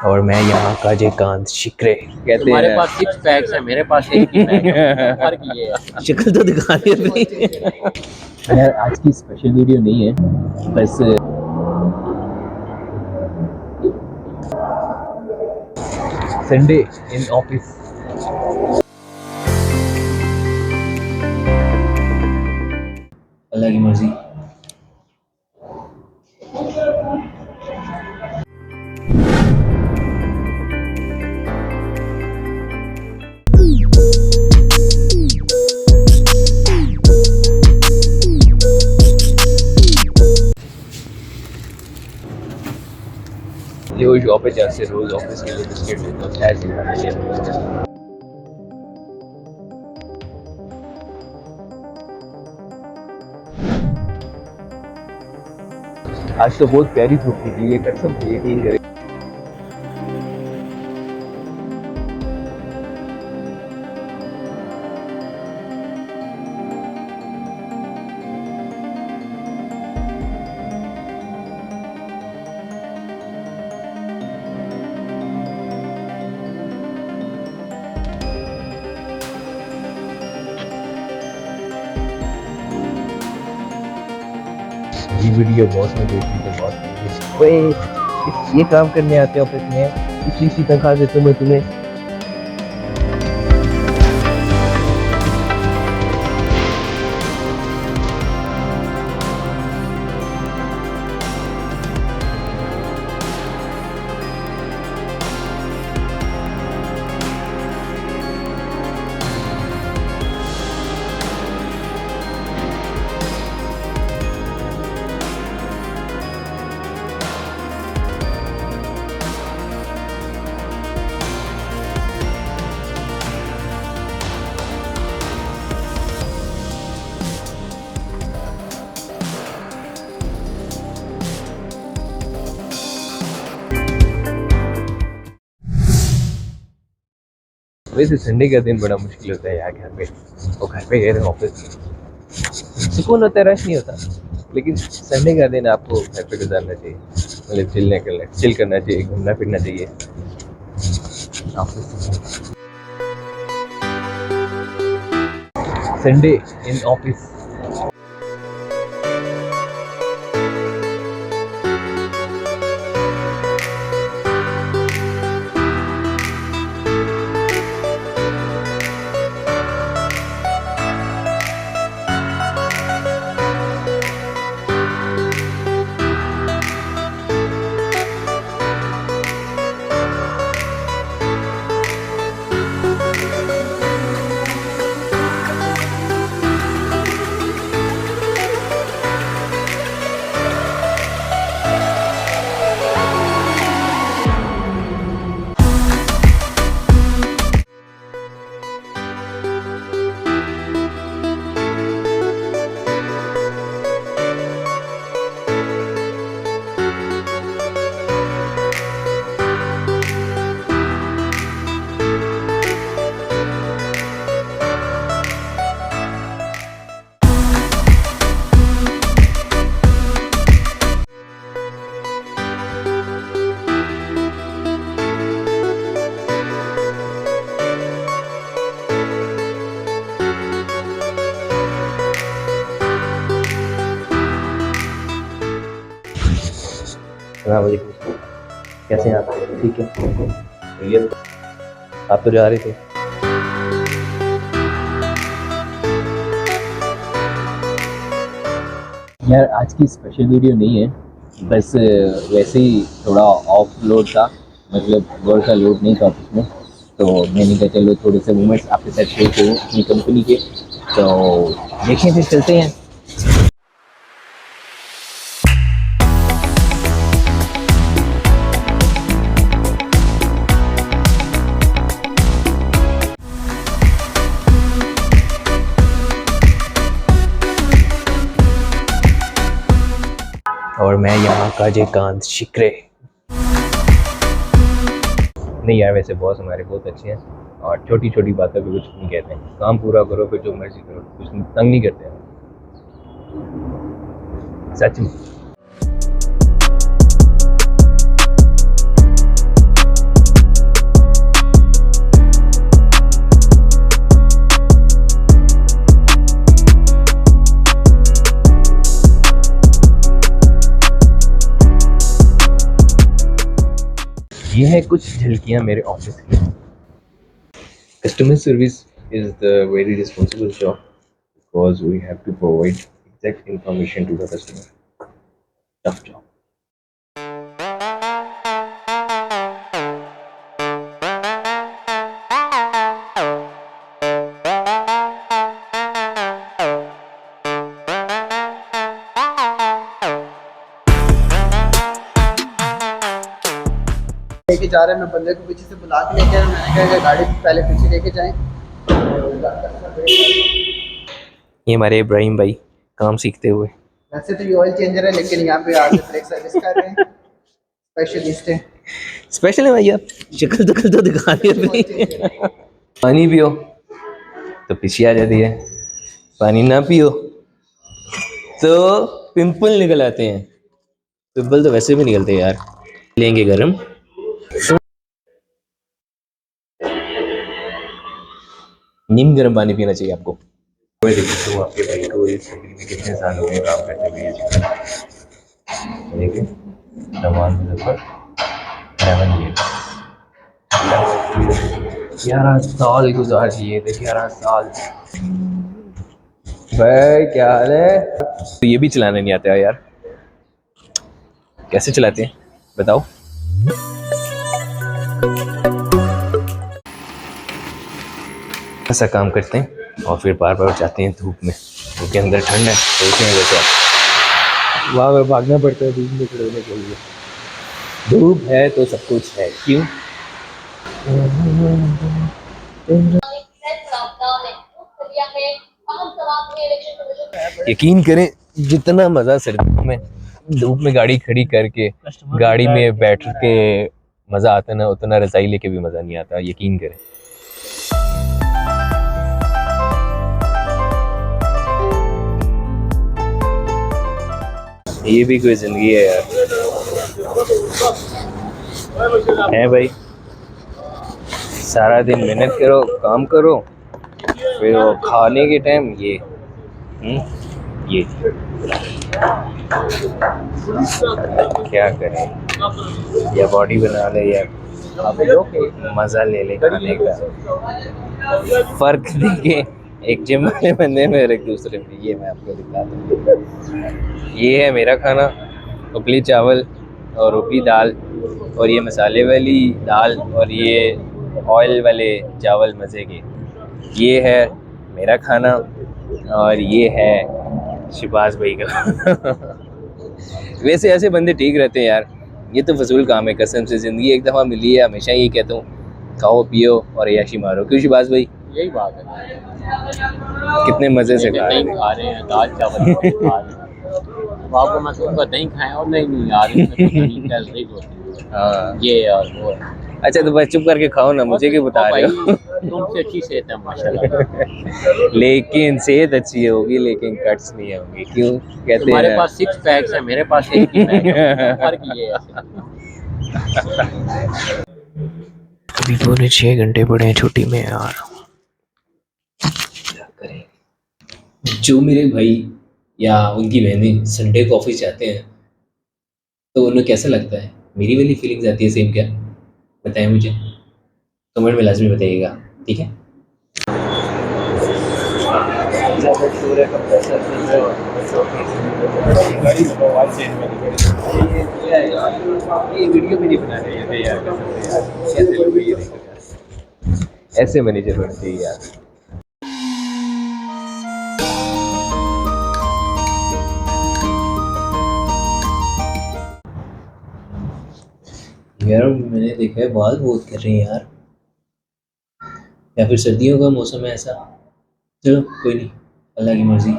और मैं यहाँ काजेकांत शिकरे कहते तुम्हारे हैं। पास 6 पैक्स है, मेरे पास एक ही पैक है। फर्क ये है। शक्ल तो दिखा दी अपनी। यार आज की स्पेशल वीडियो नहीं है, बस संडे इन ऑफिस। अल्लाह की मर्जी। ये वो शॉप है जहाँ से रोज ऑफिस के लिए बिस्किट लेते हैं, चाय सिखाने के लिए। आज तो बहुत प्यारी धूप निकली है, कसम से यकीन करें। ये वीडियो बहुत में देखी तो बहुत ओए ये काम करने आते हो ऑफिस में, इसी तनख्वाह देते मैं तुम्हें। वैसे संडे का दिन बड़ा मुश्किल होता है यहाँ घर पे, और घर पे गए थे ऑफिस, सुकून होता है, रश नहीं होता। लेकिन संडे का दिन आपको घर पे गुजारना चाहिए, मतलब चिल करना चाहिए, घूमना फिरना चाहिए। Sunday in office. कैसे हैं आप? ठीक है, ये आप तो जा रहे थे। यार आज की स्पेशल वीडियो नहीं है, बस वैसे ही थोड़ा ऑफ लोड था, मतलब वर्क का लोड नहीं था ऑफिस में, तो मैंने कहा चलो थोड़े से मोमेंट्स आपके साथ शेयर करूँ अपनी कंपनी के। तो देखें फिर चलते हैं। और मैं यहाँ काजेकांत शिकरे। नहीं यार, वैसे बॉस हमारे बहुत अच्छे हैं, और छोटी छोटी बातों पे कुछ नहीं कहते हैं। काम पूरा करो, फिर जो मर्जी करो, कुछ तंग नहीं करते हैं, सच में। ये है कुछ झलकियाँ मेरे ऑफिस की। Customer service is the very responsible job because we have to provide exact information to the customer. Tough job. लेके जा रहे हैं, मैं बंदे को पीछे से बुला के लेके आया। मैंने कहा कि गाड़ी पहले पीछे लेके जाएं। ये हमारे इब्राहिम भाई काम सीखते हुए। वैसे तो ये ऑयल चेंजर है, लेकिन यहाँ पे आके ब्रेक सर्विस कर रहे हैं। स्पेशलिस्ट है। स्पेशल है भैया, शक्ल तो दिखा दी अपनी। पानी पियो तो पीछे आ जाती है, पानी ना पियो तो पिंपल निकल आते हैं। पिंपल तो वैसे भी निकलते हैं यार। लेंगे गरम। नीम गर्म पानी पीना चाहिए आपको। मैं देखता हूँ आपके भाई को इस कंपनी में कितने साल हो गए काम करते हुए। देखिए रमान मुजफ्फर 11 साल गुजार दिए थे, 11 साल। भाई क्या हाल है? तो ये भी चलाने नहीं आता यार, कैसे चलाते हैं बताओ? ऐसा काम करते हैं और फिर बार बार जाते हैं धूप में, क्योंकि अंदर ठंड है तो इसमें वजह से वहाँ पे भागना पड़ता है धूप में खड़े के लिए। धूप है तो सब कुछ है, क्यों? यकीन करें जितना मज़ा सर्दियों में धूप में गाड़ी खड़ी करके गाड़ी में बैठ के मज़ा आता है ना, उतना रज़ाई लेके भी मज़ा नहीं आता, यकीन करें। ये भी कोई जिंदगी है यार, है भाई। सारा दिन मेहनत करो, काम करो, फिर वो खाने के टाइम ये क्या करें, या बॉडी बना ले या मज़ा ले ले खाने का। फर्क देखिए एक जिम वाले बंदे में और एक दूसरे में, ये मैं आपको दिखाता हूँ। ये है मेरा खाना, उपली चावल और उपली दाल, और ये मसाले वाली दाल, और ये ऑयल वाले चावल मज़े के। ये है मेरा खाना और ये है शिबाज भाई का। वैसे ऐसे बंदे ठीक रहते हैं यार, ये तो फजूल काम है। कसम से ज़िंदगी एक दफ़ा मिली है, हमेशा यही कहता हूँ, खाओ पियो और याशी मारो। क्यों शिबाज भाई? यही बात है। कितने मज़े से खा रहे खा रहे हैं, दाल चावल खा रहे हैं। अब आपको मैं कहूँगा नहीं खाएं, और नहीं यार इसमें कैलोरीज होती है। हाँ ये और वो। अच्छा तो बस चुप करके खाओ ना, मुझे क्यों बता रहे हो? तुमसे अच्छी सेहत है माशाल्लाह। लेकिन सेहत अच्छी होगी लेकिन कट्स नहीं होंगे, क्यों कहते तुम्हारे हैं? पास 6 पैक्स है, मेरे पास एक ही पैक है। फर्क ये है। अभी पौने 6 घंटे पड़े हैं छुट्टी में यार, क्या करें। जो मेरे भाई या उनकी बहनें संडे को ऑफिस जाते हैं तो उन्हें कैसा लगता है? मेरी वाली फीलिंग्स आती है सेम क्या? बताएं मुझे, कमेंट में लाजमी बताइएगा, ठीक है? ये वीडियो भी नहीं बना रहे थे यार, कैसे लोग ये नहीं कर, ऐसे मैनेजर बनते हैं यार। यार मैंने देखा है बाल बहुत कर रहे हैं यार, या फिर सर्दियों का मौसम है ऐसा। चलो कोई नहीं, अल्लाह की मर्जी।